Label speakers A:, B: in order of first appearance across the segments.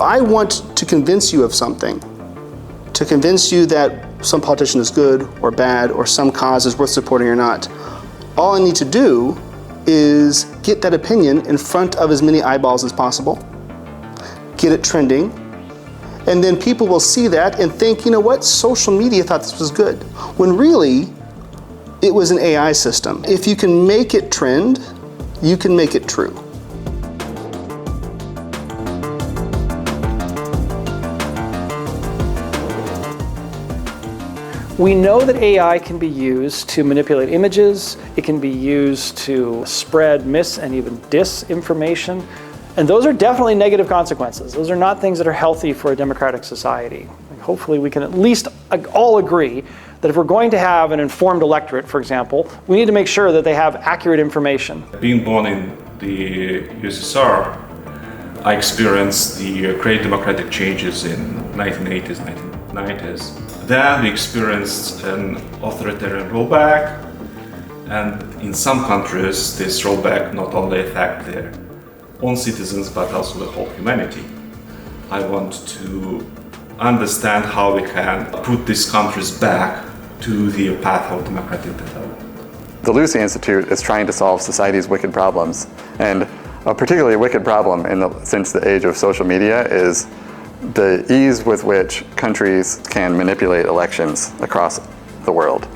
A: I want to convince you of something, to convince you that some politician is good or bad or some cause is worth supporting or not, all I need to do is get that opinion in front of as many eyeballs as possible, get it trending, and then people will see that and think, you know what, social media thought this was good, when really it was an AI system. If you can make it trend, you can make it true.
B: We know that AI can be used to manipulate images, it can be used to spread mis and even disinformation, and those are definitely negative consequences. Those are not things that are healthy for a democratic society. Hopefully we can at least all agree that if we're going to have an informed electorate, for example, we need to make sure that they have accurate information.
C: Being born in the USSR, I experienced the great democratic changes in 1980s, 1990s. Then we experienced an authoritarian rollback, and in some countries this rollback not only affects their own citizens but also the whole humanity. I want to understand how we can put these countries back to the path of democratic development.
D: The Lucy Institute is trying to solve society's wicked problems, and a particularly wicked problem since the age of social media is the ease with which countries can manipulate elections across the world.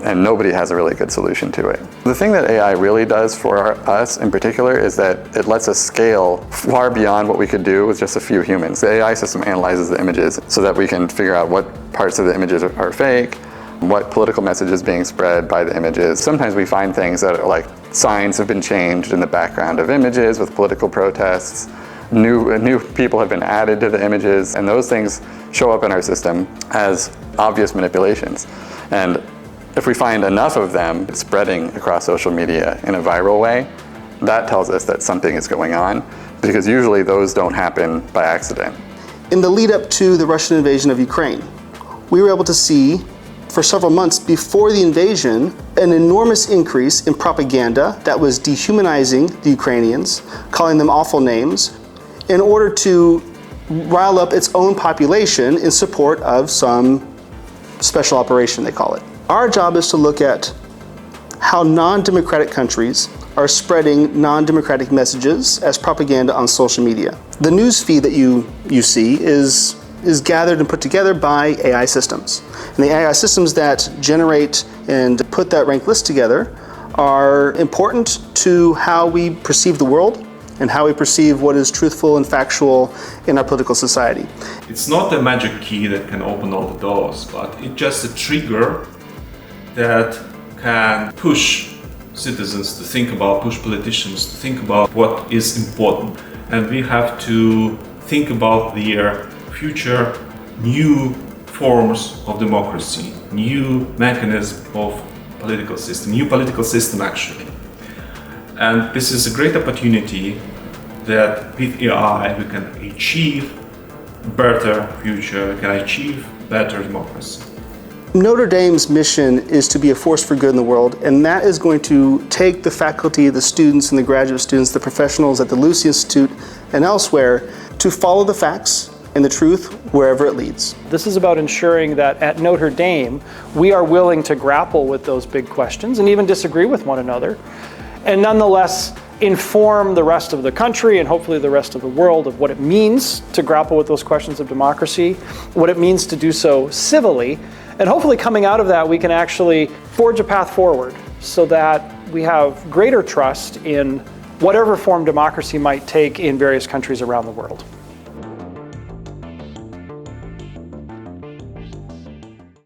D: And nobody has a really good solution to it. The thing that AI really does for us in particular is that it lets us scale far beyond what we could do with just a few humans. The AI system analyzes the images so that we can figure out what parts of the images are fake, what political message is being spread by the images. Sometimes we find things that are like signs have been changed in the background of images with political protests. New people have been added to the images, and those things show up in our system as obvious manipulations. And if we find enough of them spreading across social media in a viral way, that tells us that something is going on, because usually those don't happen by accident.
A: In the lead up to the Russian invasion of Ukraine, we were able to see for several months before the invasion an enormous increase in propaganda that was dehumanizing the Ukrainians, calling them awful names, in order to rile up its own population in support of some special operation, they call it. Our job is to look at how non-democratic countries are spreading non-democratic messages as propaganda on social media. The news feed that you see is gathered and put together by AI systems. And the AI systems that generate and put that ranked list together are important to how we perceive the world and how we perceive what is truthful and factual in our political society.
C: It's not a magic key that can open all the doors, but it's just a trigger that can push citizens to think about, push politicians to think about what is important. And we have to think about their future new forms of democracy, new mechanism of political system, new political system actually. And this is a great opportunity that with AI we can achieve better future, we can achieve better democracy.
A: Notre Dame's mission is to be a force for good in the world, and that is going to take the faculty, the students and the graduate students, the professionals at the Lucy Institute and elsewhere to follow the facts and the truth wherever it leads.
B: This is about ensuring that at Notre Dame we are willing to grapple with those big questions and even disagree with one another, and nonetheless inform the rest of the country and hopefully the rest of the world of what it means to grapple with those questions of democracy, what it means to do so civilly, and hopefully coming out of that we can actually forge a path forward so that we have greater trust in whatever form democracy might take in various countries around the world.